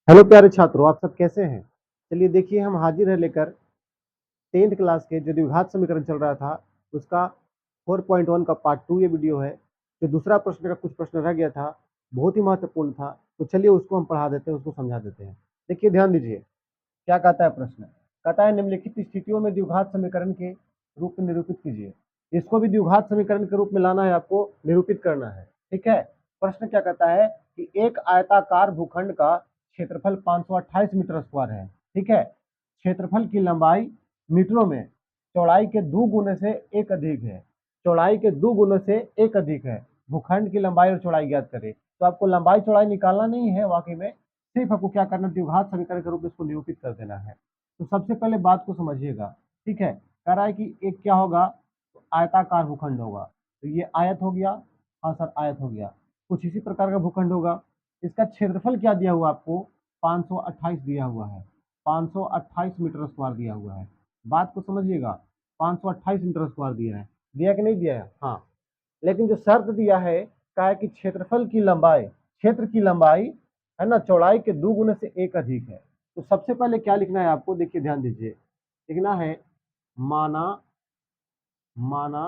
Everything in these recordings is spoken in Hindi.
हेलो प्यारे छात्रों, आप सब कैसे हैं? चलिए देखिए, हम हाजिर है लेकर 10th क्लास के जो द्विघात समीकरण चल रहा था उसका 4.1 का पार्ट 2 ये वीडियो है। जो दूसरा प्रश्न का कुछ प्रश्न रह गया था, बहुत ही महत्वपूर्ण था, तो चलिए उसको हम पढ़ा देते हैं, उसको समझा देते हैं। देखिए ध्यान दीजिए, क्या कहता है प्रश्न? कहता है निम्नलिखित स्थितियों में द्विघात समीकरण के रूप में निरूपित कीजिए। इसको भी द्विघात समीकरण के रूप में लाना है, आपको निरूपित करना है। ठीक है, प्रश्न क्या कहता है कि एक आयताकार भूखंड का क्षेत्रफल 528 मीटर स्क्वायर है। ठीक है, क्षेत्रफल की लंबाई मीटरों में चौड़ाई के 2 गुने से एक अधिक है। चौड़ाई के 2 गुने से एक अधिक है। भूखंड की लंबाई और चौड़ाई ज्ञात करें। तो आपको लंबाई चौड़ाई निकालना नहीं है, वाकई में सिर्फ आपको क्या करना है, द्विघात समीकरण के रूप में इसको निरूपित कर देना है। तो सबसे पहले बात को समझिएगा। ठीक है, कह रहा है कि एक क्या होगा, तो आयताकार भूखंड होगा। तो ये आयत हो गया, हाँ सर आयत हो गया। कुछ इसी प्रकार का भूखंड होगा। इसका क्षेत्रफल क्या दिया हुआ आपको? 528 दिया हुआ है। 528 मीटर स्क्वायर दिया हुआ है। बात को समझिएगा, 528 मीटर स्क्वायर दिया कि नहीं दिया है? हाँ, लेकिन जो शर्त दिया है, क्या है कि क्षेत्रफल की लंबाई, क्षेत्र की लंबाई है ना, चौड़ाई के 2 गुने से एक अधिक है। तो सबसे पहले क्या लिखना है आपको? देखिए ध्यान दीजिए, लिखना है माना माना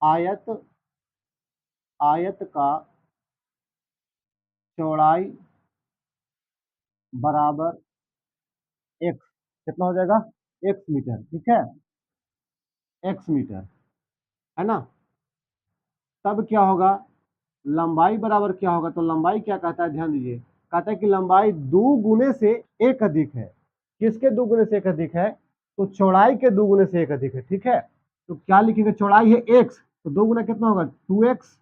आयत आयत का चौड़ाई बराबर एक्स। कितना हो जाएगा? X metre. ठीक है, एक्स मीटर, है ना। तब क्या होगा? लंबाई बराबर क्या होगा? तो लंबाई क्या कहता है, ध्यान दीजिए, कहता है कि लंबाई 2 गुने से एक अधिक है। किसके 2 गुने से एक अधिक है? तो चौड़ाई के 2 गुने से एक अधिक है। ठीक है, तो क्या लिखेंगे? चौड़ाई है एक्स, तो 2 गुना कितना होगा? 2x,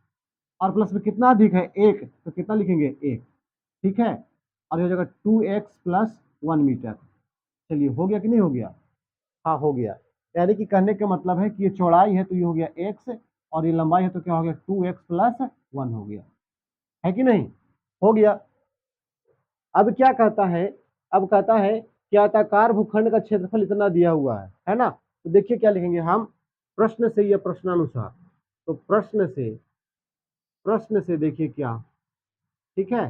और प्लस में कितना अधिक है? एक, तो कितना लिखेंगे? एक। ठीक है, और ये हो जाएगा 2x प्लस 1 मीटर। चलिए, हो गया कि नहीं हो गया? हाँ हो गया। यानी कि कहने का मतलब है कि ये चौड़ाई है तो ये हो गया एक्स, और ये लंबाई है तो क्या हो गया? 2x प्लस 1 हो गया, है कि नहीं? हो गया। अब क्या कहता है? अब कहता है कि आयताकार भूखंड का क्षेत्रफल इतना दिया हुआ है ना। तो देखिए क्या लिखेंगे हम, प्रश्न से या प्रश्नानुसार। तो प्रश्न से देखिए क्या, ठीक है,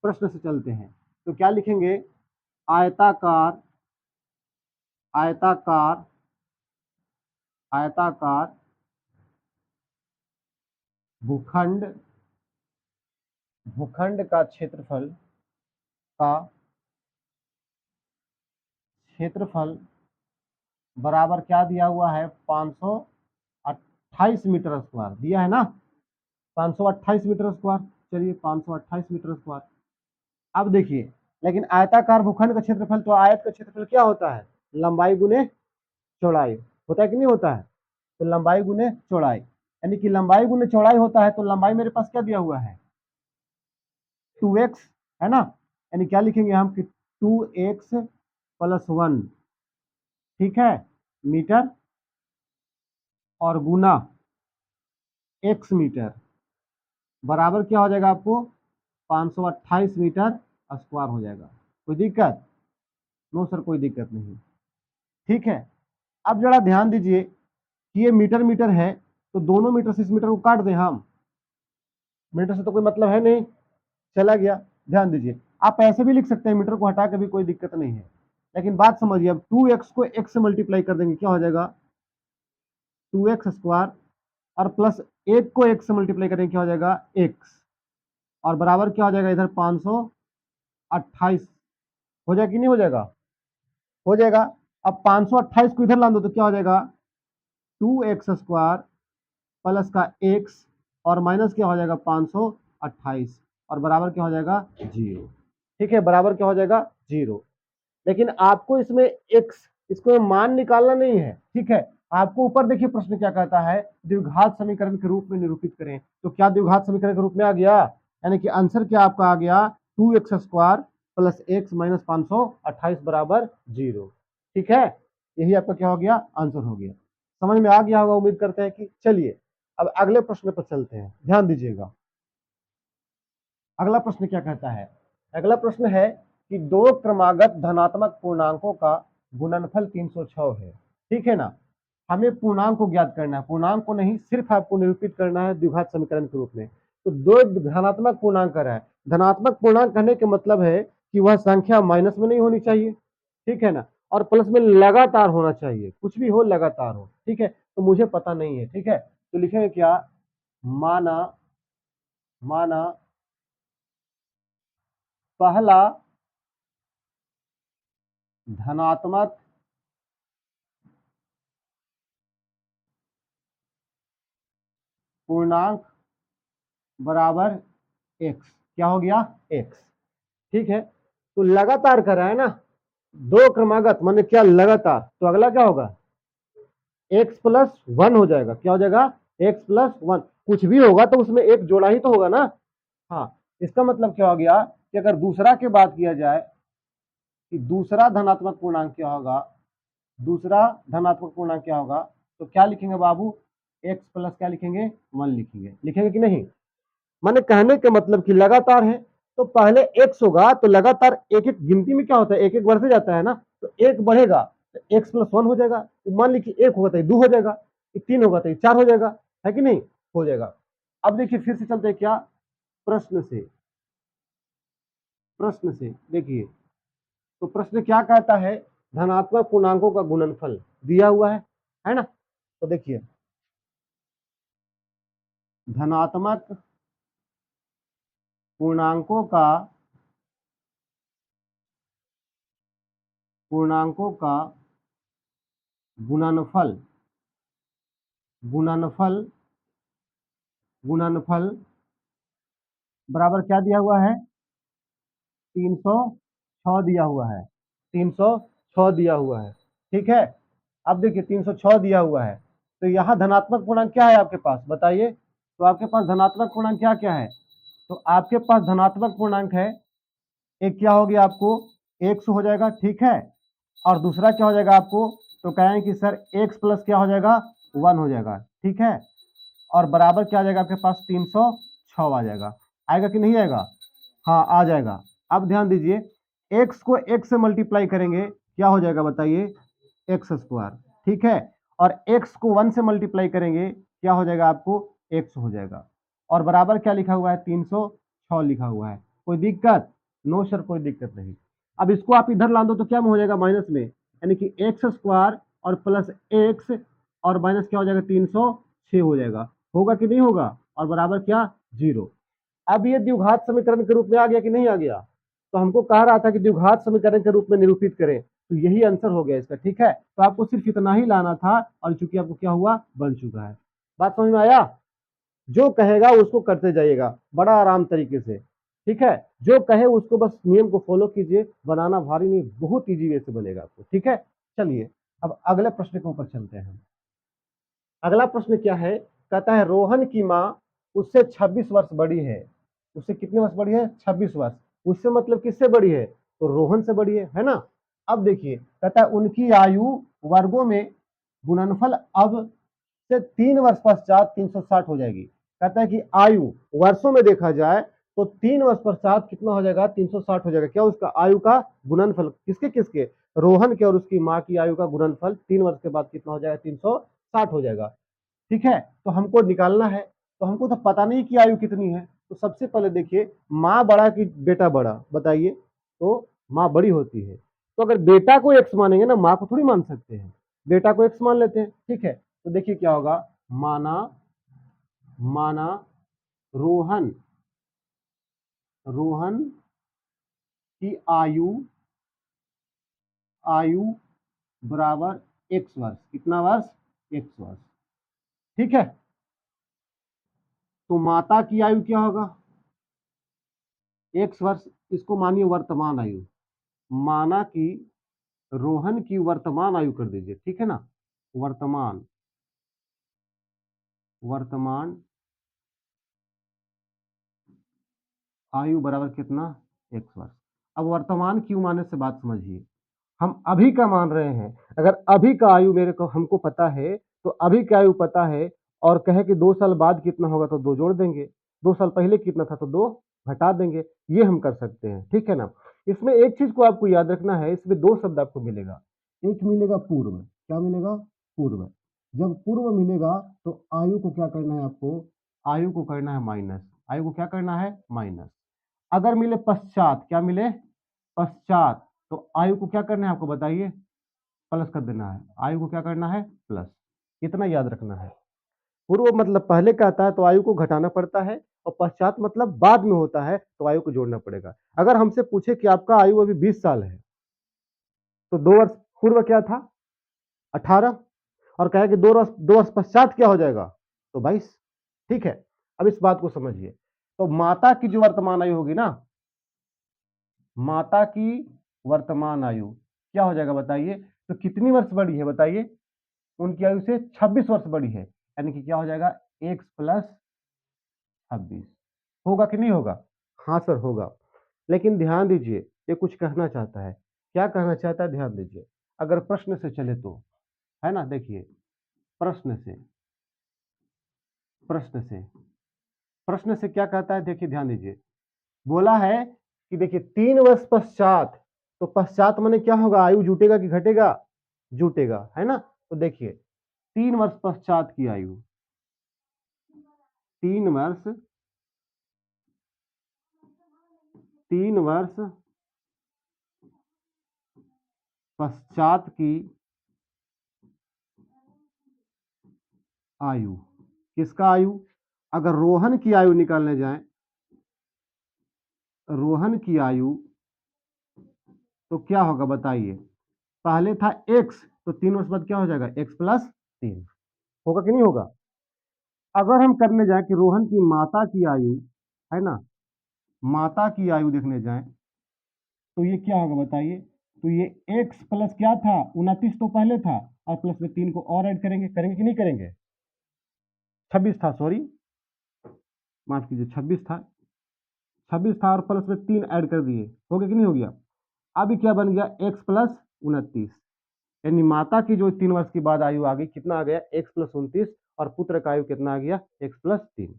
प्रश्न से चलते हैं। तो क्या लिखेंगे? आयताकार आयताकार आयताकार भूखंड भूखंड का क्षेत्रफल बराबर क्या दिया हुआ है? 528 मीटर स्क्वायर दिया है ना, 528 मीटर स्क्वायर। चलिए 528 मीटर स्क्वायर। अब देखिए, लेकिन आयताकार भूखंड का क्षेत्रफल, तो आयत का क्षेत्रफल क्या होता है? लंबाई गुने चौड़ाई, होता है कि नहीं होता है? तो लंबाई गुने चौड़ाई, यानी कि लंबाई गुने चौड़ाई होता है। तो लंबाई मेरे पास क्या दिया हुआ है? 2x, है ना। यानी क्या लिखेंगे हम कि 2x प्लस 1, ठीक है, मीटर, और गुना x मीटर, बराबर क्या हो जाएगा आपको? 528 मीटर स्क्वायर हो जाएगा। कोई दिक्कत? नो सर, कोई दिक्कत नहीं। ठीक है, अब जरा ध्यान दीजिए कि ये मीटर मीटर है, तो दोनों मीटर से इस मीटर को काट दें हम। मीटर से तो कोई मतलब है नहीं, चला गया। ध्यान दीजिए, आप ऐसे भी लिख सकते हैं, मीटर को हटा के भी कोई दिक्कत नहीं है। लेकिन बात समझिए, अब 2x को x से मल्टीप्लाई कर देंगे, क्या हो जाएगा? 2x स्क्वायर, और प्लस 1 को x से मल्टीप्लाई करेंगे, क्या हो जाएगा? x, और बराबर क्या हो जाएगा? इधर 528 हो जाएगा कि नहीं हो जाएगा? हो जाएगा। अब 528 को इधर ला दो तो क्या हो जाएगा? 2x स्क्वायर प्लस का x, और माइनस क्या हो जाएगा? 528, और बराबर क्या हो जाएगा? 0। ठीक है, बराबर क्या हो जाएगा? 0। लेकिन आपको इसमें x, इसको मान निकालना नहीं है। ठीक है, आपको ऊपर देखिए प्रश्न क्या कहता है, द्विघात समीकरण के रूप में निरूपित करें। तो क्या द्विघात समीकरण के रूप में आ गया? यानी कि आंसर क्या आपका आ गया? 2x square plus x minus 528 बराबर 0। ठीक है, यही आपका क्या हो गया? आंसर हो गया। समझ में आ गया होगा, उम्मीद करते हैं कि। चलिए अब अगले प्रश्न पर चलते हैं, ध्यान दीजिएगा। अगला प्रश्न क्या कहता है? अगला प्रश्न है कि दो क्रमागत धनात्मक पूर्णांकों का गुणनफल 306 है। ठीक है ना, हमें पूर्णांक को ज्ञात करना है, पूर्णांक को नहीं, सिर्फ आपको निरूपित करना है द्विघात समीकरण के रूप में। तो दो धनात्मक पूर्णांक कर रहा है। धनात्मक पूर्णांक कहने के मतलब है कि वह संख्या माइनस में नहीं होनी चाहिए, ठीक है ना, और प्लस में लगातार होना चाहिए, कुछ भी हो लगातार हो, ठीक है। तो मुझे पता नहीं है, ठीक है, तो लिखेंगे क्या, माना माना पहला धनात्मक पूर्णांक बराबर एक्स, क्या हो गया, एक्स, ठीक है। तो लगातार कर रहा है ना, दो क्रमागत माने क्या, लगातार, तो अगला क्या होगा, एक्स प्लस वन हो जाएगा, क्या हो जाएगा, एक्स प्लस वन। कुछ भी होगा तो उसमें एक जोड़ा ही तो होगा ना। हाँ, इसका मतलब क्या हो गया कि अगर दूसरा की बात किया जाए कि दूसरा धनात्मक पूर्णांक क्या होगा, दूसरा धनात्मक पूर्णांक क्या होगा, तो क्या लिखेंगे बाबू, एक्स प्लस क्या लिखेंगे, वन लिखेंगे, लिखेंगे कि नहीं। माने कहने के मतलब कि लगातार है, तो पहले एक्स होगा तो लगातार एक एक गिनती में क्या होता है, एक एक बढ़ते जाता है ना, तो एक बढ़ेगा तो एक्स प्लस वन हो जाएगा। तो मान लीजिए एक होगा तो दो हो जाएगा, तीन होगा तो चार हो जाएगा, है कि नहीं, हो जाएगा। अब देखिए फिर से चलते हैं क्या, प्रश्न से, प्रश्न से देखिए, तो प्रश्न क्या कहता है, धनात्मक पूर्णांकों का गुणनफल दिया हुआ है ना। तो देखिए धनात्मक पूर्णांकों का पूर्णांकों का गुणनफल गुणनफल गुणनफल बराबर क्या दिया हुआ है, 306 दिया हुआ है, 306 दिया हुआ है, ठीक है। अब देखिए 306 दिया हुआ है, तो यहाँ धनात्मक पूर्णांक क्या है आपके पास, बताइए। तो आपके पास धनात्मक पूर्णांक क्या क्या है, तो आपके पास धनात्मक पूर्णांक है, एक क्या हो गया आपको, एक्स हो जाएगा, ठीक है, और दूसरा क्या हो जाएगा आपको, तो कहें कि सर एक्स प्लस क्या हो जाएगा, वन हो जाएगा, ठीक है, और बराबर क्या आ जाएगा आपके पास, 306 आ जाएगा, आएगा कि नहीं आएगा, हाँ आ जाएगा। अब ध्यान दीजिए, x को x से मल्टीप्लाई करेंगे क्या हो जाएगा बताइए, एक्स स्क्वायर, ठीक है, और x को 1 से मल्टीप्लाई करेंगे क्या हो जाएगा आपको, x हो जाएगा, और बराबर क्या लिखा हुआ है, 306 लिखा हुआ है। कोई दिक्कत, नो सर कोई दिक्कत नहीं। अब इसको आप इधर ला दो तो क्या हो जाएगा, माइनस में, यानी कि एक्स स्क्वायर और प्लस एक्स और माइनस क्या हो जाएगा, 306 हो जाएगा, होगा कि नहीं होगा, और बराबर क्या, जीरो। अब ये द्विघात समीकरण के रूप में आ गया कि नहीं आ गया, तो हमको कह रहा था कि द्विघात समीकरण के रूप में निरूपित करें, तो यही आंसर हो गया इसका, ठीक है। तो आपको सिर्फ इतना ही लाना था और चूंकि आपको क्या हुआ, बन चुका है। बात समझ में आया, जो कहेगा उसको करते जाइएगा बड़ा आराम तरीके से, ठीक है, जो कहे उसको बस नियम को फॉलो कीजिए, बनाना भारी नहीं, बहुत ईजी वे से बनेगा आपको, ठीक है। चलिए अब अगले प्रश्न के ऊपर चलते हैं। अगला प्रश्न क्या है, कहता है रोहन की माँ उससे 26 वर्ष बड़ी है, उससे कितने वर्ष बड़ी है, 26 वर्ष, उससे मतलब किससे बड़ी है, तो रोहन से बड़ी है ना। अब देखिए कहता है उनकी आयु वर्गों में गुणनफल अब से 3 वर्ष पश्चात 360 हो जाएगी। कहता है कि आयु वर्षों में देखा जाए तो 3 वर्ष पश्चात कितना हो जाएगा, 360 हो जाएगा, क्या उसका आयु का गुणनफल, किसके किसके, रोहन के और उसकी माँ की आयु का गुणनफल 3 वर्ष के बाद कितना हो जाएगा, 360 हो जाएगा, ठीक है। तो हमको निकालना है, तो हमको तो पता नहीं कि आयु कितनी है, तो सबसे पहले देखिए माँ बड़ा कि बेटा बड़ा, बताइए, तो माँ बड़ी होती है, तो अगर बेटा को एक्स मानेंगे ना, माँ को थोड़ी मान सकते हैं, बेटा को एक्स मान लेते हैं, ठीक है। तो देखिए क्या होगा, माना माना रोहन रोहन की आयु आयु बराबर एक्स वर्ष, कितना वर्ष, एक्स वर्ष, ठीक है। तो माता की आयु क्या होगा, एक्स वर्ष, इसको मानिए वर्तमान आयु, माना कि रोहन की वर्तमान आयु कर दीजिए, ठीक है ना, वर्तमान वर्तमान आयु बराबर कितना, एक्स वर्ष। अब वर्तमान क्यों माने से बात समझिए, हम अभी का मान रहे हैं, अगर अभी का आयु मेरे को हमको पता है, तो अभी का आयु पता है, और कहे कि 2 साल बाद कितना होगा तो 2 जोड़ देंगे, 2 साल पहले कितना था तो 2 घटा देंगे, ये हम कर सकते हैं, ठीक है ना। इसमें एक चीज को आपको याद रखना है, इसमें दो शब्द आपको मिलेगा, एक मिलेगा पूर्व, क्या मिलेगा, पूर्व। जब पूर्व मिलेगा तो आयु को क्या करना है आपको, आयु को करना है माइनस, आयु को क्या करना है माइनस। अगर मिले पश्चात, क्या मिले पश्चात, तो आयु को क्या करना है आपको बताइए, प्लस कर देना है। आयु को क्या करना है प्लस, इतना याद रखना है। पूर्व मतलब पहले का आता है तो आयु को घटाना पड़ता है, और पश्चात मतलब बाद में होता है तो आयु को जोड़ना पड़ेगा। अगर हमसे पूछे कि आपका आयु अभी 20 साल है, तो 2 वर्ष पूर्व क्या था 18, और कहे कि 2 वर्ष पश्चात क्या हो जाएगा तो 22। ठीक है, अब इस बात को समझिए। तो माता की जो वर्तमान आयु होगी ना, माता की वर्तमान आयु क्या हो जाएगा बताइए, तो कितनी वर्ष बड़ी है बताइए, उनकी आयु से 26 वर्ष बड़ी है, यानी कि क्या हो जाएगा x प्लस 26। होगा कि नहीं होगा, हाँ सर होगा। लेकिन ध्यान दीजिए, ये कुछ कहना चाहता है। क्या कहना चाहता है ध्यान दीजिए। अगर प्रश्न से चले तो, है ना, देखिए प्रश्न से, प्रश्न से, प्रश्न से क्या कहता है, देखिए ध्यान दीजिए। बोला है कि देखिए 3 वर्ष पश्चात, तो पश्चात माने क्या होगा, आयु जुटेगा कि घटेगा, जुटेगा, है ना। तो देखिए 3 वर्ष पश्चात की आयु, 3 वर्ष, 3 वर्ष पश्चात की आयु, किसका आयु, अगर रोहन की आयु निकालने जाए, रोहन की आयु तो क्या होगा बताइए, पहले था x, तो 3 वर्ष बाद क्या हो जाएगा x प्लस 3, होगा कि नहीं होगा। अगर हम करने जाए कि रोहन की माता की आयु, है ना, माता की आयु देखने जाए, तो ये क्या होगा बताइए, तो ये x प्लस क्या था 29 तो पहले था, और प्लस में 3 को और ऐड करेंगे, करेंगे कि नहीं करेंगे, 26 था, सॉरी माफ कीजिए 26 था, 26 था और प्लस में 3 ऐड कर दिए, हो गया कि नहीं हो गया। अभी क्या बन गया x प्लस 29, यानी माता की जो 3 वर्ष की बाद आयु आ गई, कितना आ गया x प्लस 29, और पुत्र का आयु कितना आ गया x प्लस 3।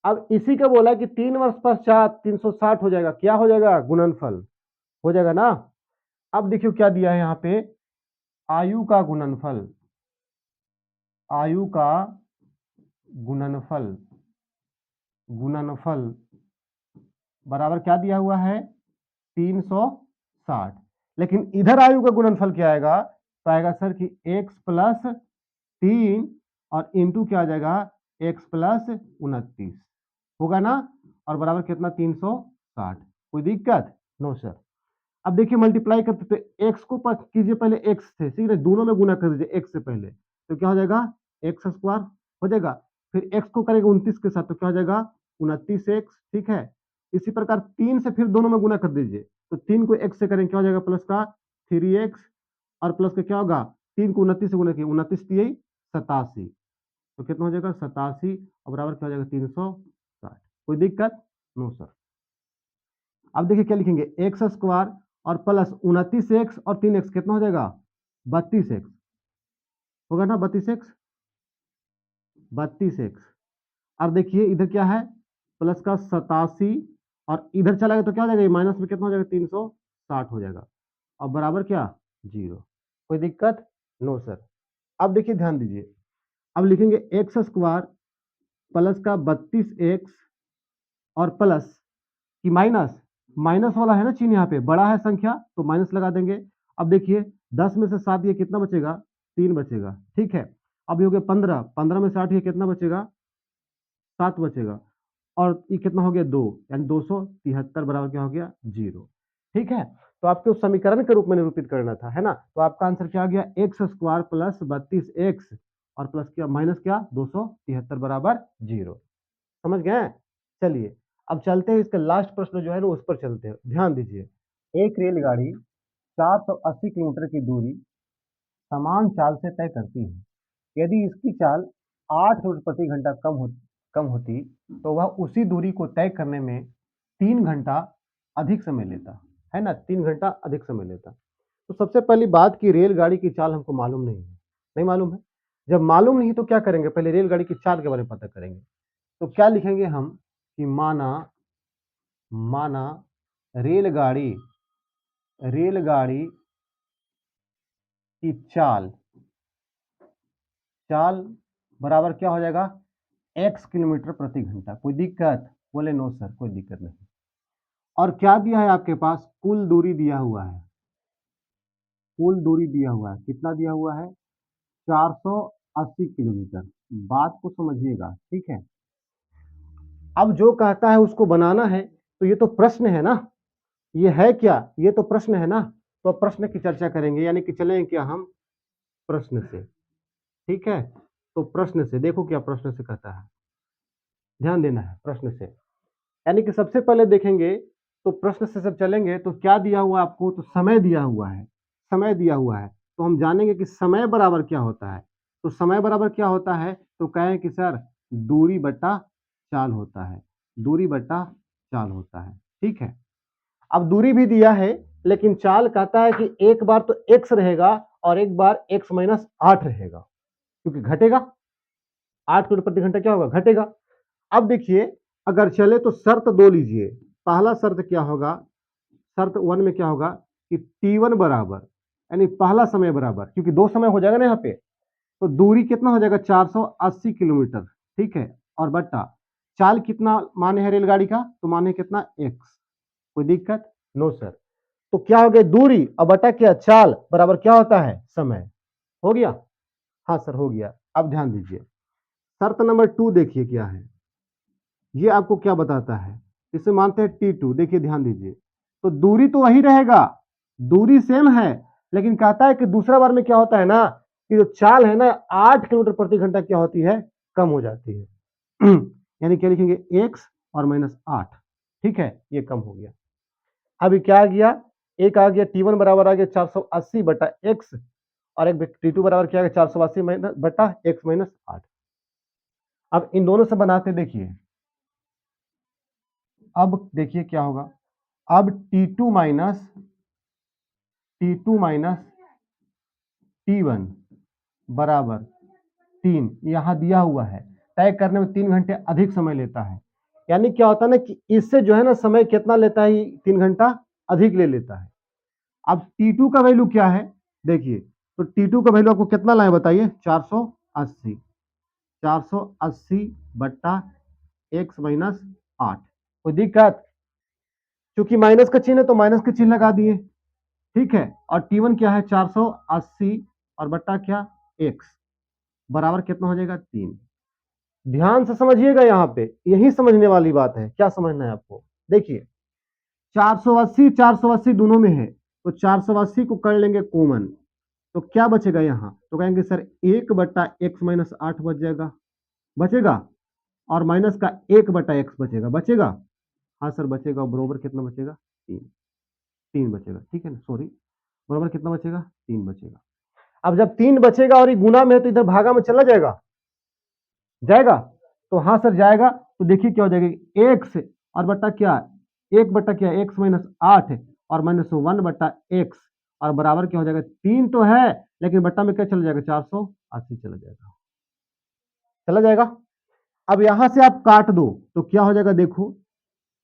अब इसी का बोला कि 3 वर्ष पश्चात 360 हो जाएगा, क्या हो जाएगा गुणनफल हो जाएगा ना। अब देखियो क्या दिया है यहाँ पे, आयु का गुणनफल, आयु का गुणनफल, गुणनफल बराबर क्या दिया हुआ है 360। लेकिन इधर आयु का गुणनफल क्या आएगा, तो आएगा सर कि x प्लस 3 और इंटू क्या आ जाएगा x प्लस 29, होगा ना, और बराबर कितना 360। कोई दिक्कत नो सर। अब देखिए मल्टीप्लाई करते तो x को कीजिए पहले x से, ठीक है, दोनों में गुना कर दीजिए x से पहले, तो क्या हो जाएगा x स्क्वायर हो जाएगा, फिर x को करेंगे 29 के साथ तो क्या हो जाएगा 29x, ठीक है। इसी प्रकार 3 से फिर दोनों में गुना कर दीजिए, तो 3 को x से करेंगे क्या हो जाएगा प्लस का 3x, और प्लस का क्या होगा 3 को 29 से गुना किया 29 3 87, तो कितना हो जाएगा 87, और बराबर क्या हो जाएगा 360। कोई दिक्कत नो सर। अब देखिए क्या लिखेंगे एक्स स्क्वायर और प्लस 29x और 3x कितना हो जाएगा 32x, होगा ना 32x, 32x। अब देखिए इधर क्या है प्लस का 87, और इधर चला गया तो क्या हो जाएगा माइनस में कितना हो जाएगा 360 हो जाएगा, और बराबर क्या 0। कोई दिक्कत नो सर। अब देखिए ध्यान दीजिए, अब लिखेंगे एक्स स्क्वायर प्लस का 32x और प्लस कि माइनस, माइनस वाला है ना चिन्ह यहाँ पे बड़ा है संख्या तो माइनस लगा देंगे। अब देखिए 10 में से 7 ये कितना बचेगा 3 बचेगा, ठीक है। अब ये हो गया 15, 15 में से 8 ये कितना बचेगा 7 बचेगा, और ये कितना हो गया 2, यानी 273 बराबर क्या हो गया 0, ठीक है। तो आपको उस समीकरण के रूप में निरूपित करना था, है ना। तो आपका आंसर क्या आ गया एक्स स्क्वायर प्लस 32x और प्लस क्या माइनस क्या 273 बराबर 0। समझ गए। चलिए अब चलते हैं इसका लास्ट प्रश्न जो है ना उस पर चलते हैं। ध्यान दीजिए, एक रेलगाड़ी 480 किलोमीटर की दूरी समान चाल से तय करती है। यदि इसकी चाल 8 किलोमीटर प्रति घंटा कम होती तो वह उसी दूरी को तय करने में 3 घंटा अधिक समय लेता, है ना, 3 घंटा अधिक समय लेता। तो सबसे पहली बात की रेलगाड़ी की चाल हमको मालूम नहीं है, नहीं मालूम है। जब मालूम नहीं तो क्या करेंगे, पहले रेलगाड़ी की चाल के बारे में पता करेंगे। तो क्या लिखेंगे हम कि माना, माना रेलगाड़ी, रेलगाड़ी की चाल, चाल बराबर क्या हो जाएगा x किलोमीटर प्रति घंटा। कोई दिक्कत? बोले नो सर, कोई दिक्कत नहीं। और क्या दिया है आपके पास? कुल दूरी दिया हुआ है, कुल दूरी दिया हुआ है। कितना दिया हुआ है? 480 किलोमीटर। बात को समझिएगा, ठीक है। अब जो कहता है उसको बनाना है, तो ये तो प्रश्न है ना, ये है क्या? ये तो प्रश्न है ना। तो अब प्रश्न की चर्चा करेंगे, यानी कि चलेंगे क्या हम प्रश्न से, ठीक है। तो प्रश्न से देखो क्या प्रश्न से कहता है, ध्यान देना है प्रश्न से। यानी कि सबसे पहले देखेंगे तो प्रश्न से सब चलेंगे तो क्या दिया हुआ है आपको? तो समय दिया हुआ है, समय दिया हुआ है। तो हम जानेंगे कि समय बराबर क्या होता है। तो समय बराबर क्या होता है? तो कहें कि सर दूरी बटा चाल होता है, दूरी बटा चाल होता है, ठीक है। अब दूरी भी दिया है, लेकिन चाल कहता है कि एक बार तो x रहेगा और एक बार x माइनस 8 रहेगा, क्योंकि घटेगा 8 किलोमीटर प्रति घंटा, क्या होगा? घटेगा। अब देखिए, अगर चले तो शर्त दो लीजिए। पहला शर्त क्या होगा? शर्त वन में क्या होगा कि T1 बराबर, यानी पहला समय बराबर, क्योंकि दो समय हो जाएगा ना यहाँ पे, तो दूरी कितना हो जाएगा? 480 किलोमीटर, ठीक है। और बट्टा चाल कितना माने है रेलगाड़ी का? तो माने कितना? x। कोई दिक्कत? No sir. तो क्या हो गया? दूरी और बटा क्या? चाल बराबर क्या होता है? समय। हो गया? हाँ सर हो गया। अब ध्यान दीजिए, शर्त नंबर 2 देखिए क्या है। ये आपको क्या बताता है? इसे मानते हैं T2। देखिए ध्यान दीजिए, तो दूरी तो वही रहेगा, दूरी सेम है, लेकिन कहता है कि दूसरा बार में क्या होता है ना, कि जो चाल है ना 8 किलोमीटर प्रति घंटा क्या होती है? कम हो जाती है। यानी क्या लिखेंगे? x और -8, ठीक है। ये कम हो गया। अभी क्या आ गया? एक आ गया T1 बराबर आ गया 480 बटा x, और एक T2 बराबर क्या आ गया? 480 बटा x माइनस 8। अब इन दोनों से बनाते देखिए, अब देखिए क्या होगा। अब T2 माइनस T1 बराबर 3 यहां दिया हुआ है। तय करने में 3 घंटे अधिक समय लेता है। यानी क्या होता है ना कि इससे जो है ना समय कितना लेता है? 3 घंटा अधिक ले लेता है। अब T2 का वैल्यू क्या है? देखिए, तो T2 का वैल्यू आपको कितना लाए बताइए? 480, 480 बट्टा x माइनस 8। कोई दिक्कत? क्योंकि माइनस का चिन्ह है तो माइनस का चिन्ह लगा दिए, ठीक है। और T1 क्या है? 480 और बट्टा क्या? x बराबर कितना हो जाएगा? 3। ध्यान से समझिएगा, यहाँ पे यही समझने वाली बात है। क्या समझना है आपको? देखिए, 480 480 दोनों में है, तो 480 को कर लेंगे कॉमन, तो क्या बचेगा यहाँ? तो कहेंगे सर 1 बट्टा x माइनस 8 बच जाएगा, बचेगा। और माइनस का 1 बटा x बचेगा, बचेगा। हाँ सर बचेगा। बरोबर कितना बचेगा? 3, 3 बचेगा, ठीक है ना, सॉरी। बराबर कितना बचेगा? 3 बचेगा। अब जब 3 बचेगा और ये गुना में है तो इधर भागा में चला जाएगा, जाएगा। तो हाँ सर जाएगा। तो देखिए क्या हो जाएगा? x और बट्टा क्या? 1 बट्टा क्या? x माइनस 8 और -1 बट्टा x, और बराबर क्या हो जाएगा? 3 तो है, लेकिन बट्टा में क्या चला जाएगा? 480 चला जाएगा, चला जाएगा। अब यहां से आप काट दो तो क्या हो जाएगा? देखो,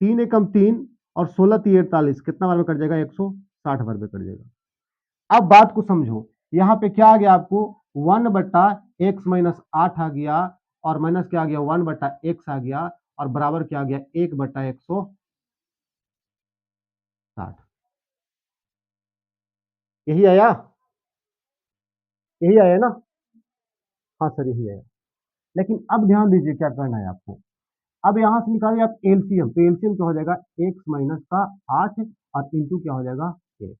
3 एकम 3 और 16 × 48 कितना बार में कट जाएगा? 160 बार में कट जाएगा। अब बात को समझो, यहाँ पे क्या आ गया आपको? 1 बट्टा x माइनस 8 आ गया, और माइनस क्या आ गया? 1 बट्टा x आ गया, और बराबर क्या आ गया? 1 बट्टा 160। यही आया? यही आया ना? हाँ सर यही आया। लेकिन अब ध्यान दीजिए क्या करना है आपको। अब यहां से निकालिए आप एलसीएम, तो एलसीएम क्या हो जाएगा? x माइनस का 8 और इंटू क्या हो जाएगा? 1।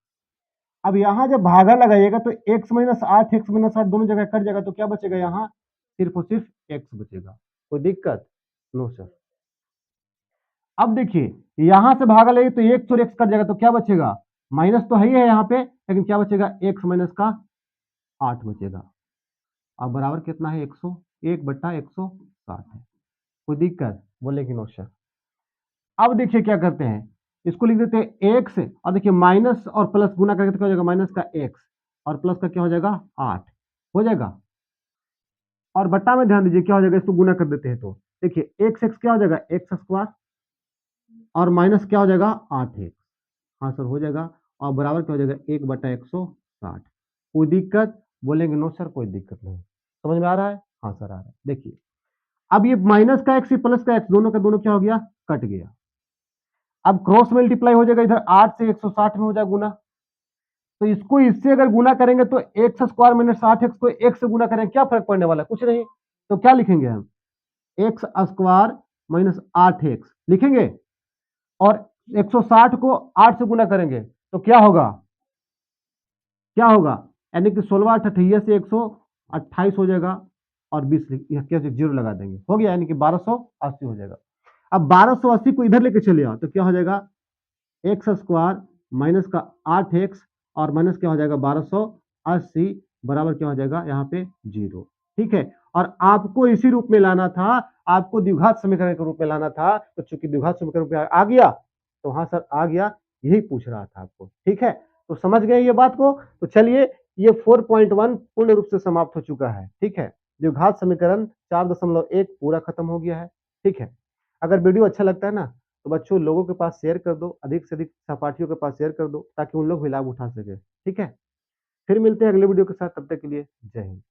अब यहाँ जब भागा लगाइएगा तो x माइनस 8 x माइनस 8 दोनों जगह कट जाएगा, तो क्या बचेगा यहाँ? सिर्फ और सिर्फ x बचेगा। कोई दिक्कत? No sir. अब देखिए, यहां से भागा लेंगे तो x और x कट जाएगा, तो क्या बचेगा? माइनस तो है ही है यहाँ पे, लेकिन क्या बचेगा? x माइनस का 8 बचेगा। अब बराबर कितना है? 101 बट्टा 160 है। कोई दिक्कत? बोले कि नो सर। अब देखिए क्या करते हैं, इसको लिख देते हैं x, और देखिए माइनस और प्लस गुना करके तो क्या हो जाएगा? माइनस का x और प्लस का क्या हो जाएगा? 8 हो जाएगा। और बट्टा में ध्यान दीजिए क्या हो जाएगा? इसको गुना कर देते हैं तो देखिए x x क्या हो जाएगा? x स्क्वायर, और माइनस क्या हो जाएगा? 8x। हाँ सर हो जाएगा। और बराबर क्या हो जाएगा? 1 बटा 160। कोई दिक्कत? बोलेंगे नो सर कोई दिक्कत नहीं। समझ में आ रहा है? हाँ सर आ रहा है। देखिए, अब ये माइनस का एक्स प्लस का एक्स दोनों का दोनों क्या हो गया, कट गया। अब क्रॉस मल्टीप्लाई हो जाएगा, इधर 8 से 160 में हो जाएगा गुना। तो इसको इससे अगर गुना करेंगे तो एक्स स्क्वायर माइनस 60x को एक्स से गुना करेंगे, क्या फर्क पड़ने वाला है, कुछ नहीं। तो क्या लिखेंगे हम, एक्स स्क्वायर माइनस 8x लिखेंगे, और 160 को 8 से गुना करेंगे तो क्या होगा, क्या होगा, यानी कि 16 अठैया से 128 हो जाएगा, और 20 कैसे जीरो लगा देंगे, हो गया, यानी कि 1280 हो जाएगा। अब 1280 को इधर लेके चले आओ तो क्या हो जाएगा, एक्स स्क्वायर माइनस का 8x और माइनस क्या हो जाएगा 1280 बराबर क्या हो जाएगा यहाँ पे जीरो। ठीक है, और आपको इसी रूप में लाना था, आपको द्विघात समीकरण के रूप में लाना था, तो चूंकि द्विघात समीकरण पे आ गया तो हाँ सर आ गया, यही पूछ रहा था आपको। ठीक है, तो समझ गए ये बात को। तो चलिए ये 4.1 पूर्ण रूप से समाप्त हो चुका है। ठीक है, द्विघात समीकरण 4.1 पूरा खत्म हो गया है। ठीक है, अगर वीडियो अच्छा लगता है ना तो बच्चों लोगों के पास शेयर कर दो, अधिक से अधिक सहपाठियों के पास शेयर कर दो, ताकि उन लोग भी लाभ उठा सके। ठीक है, फिर मिलते हैं अगले वीडियो के साथ, तब तक के लिए जय हिंद।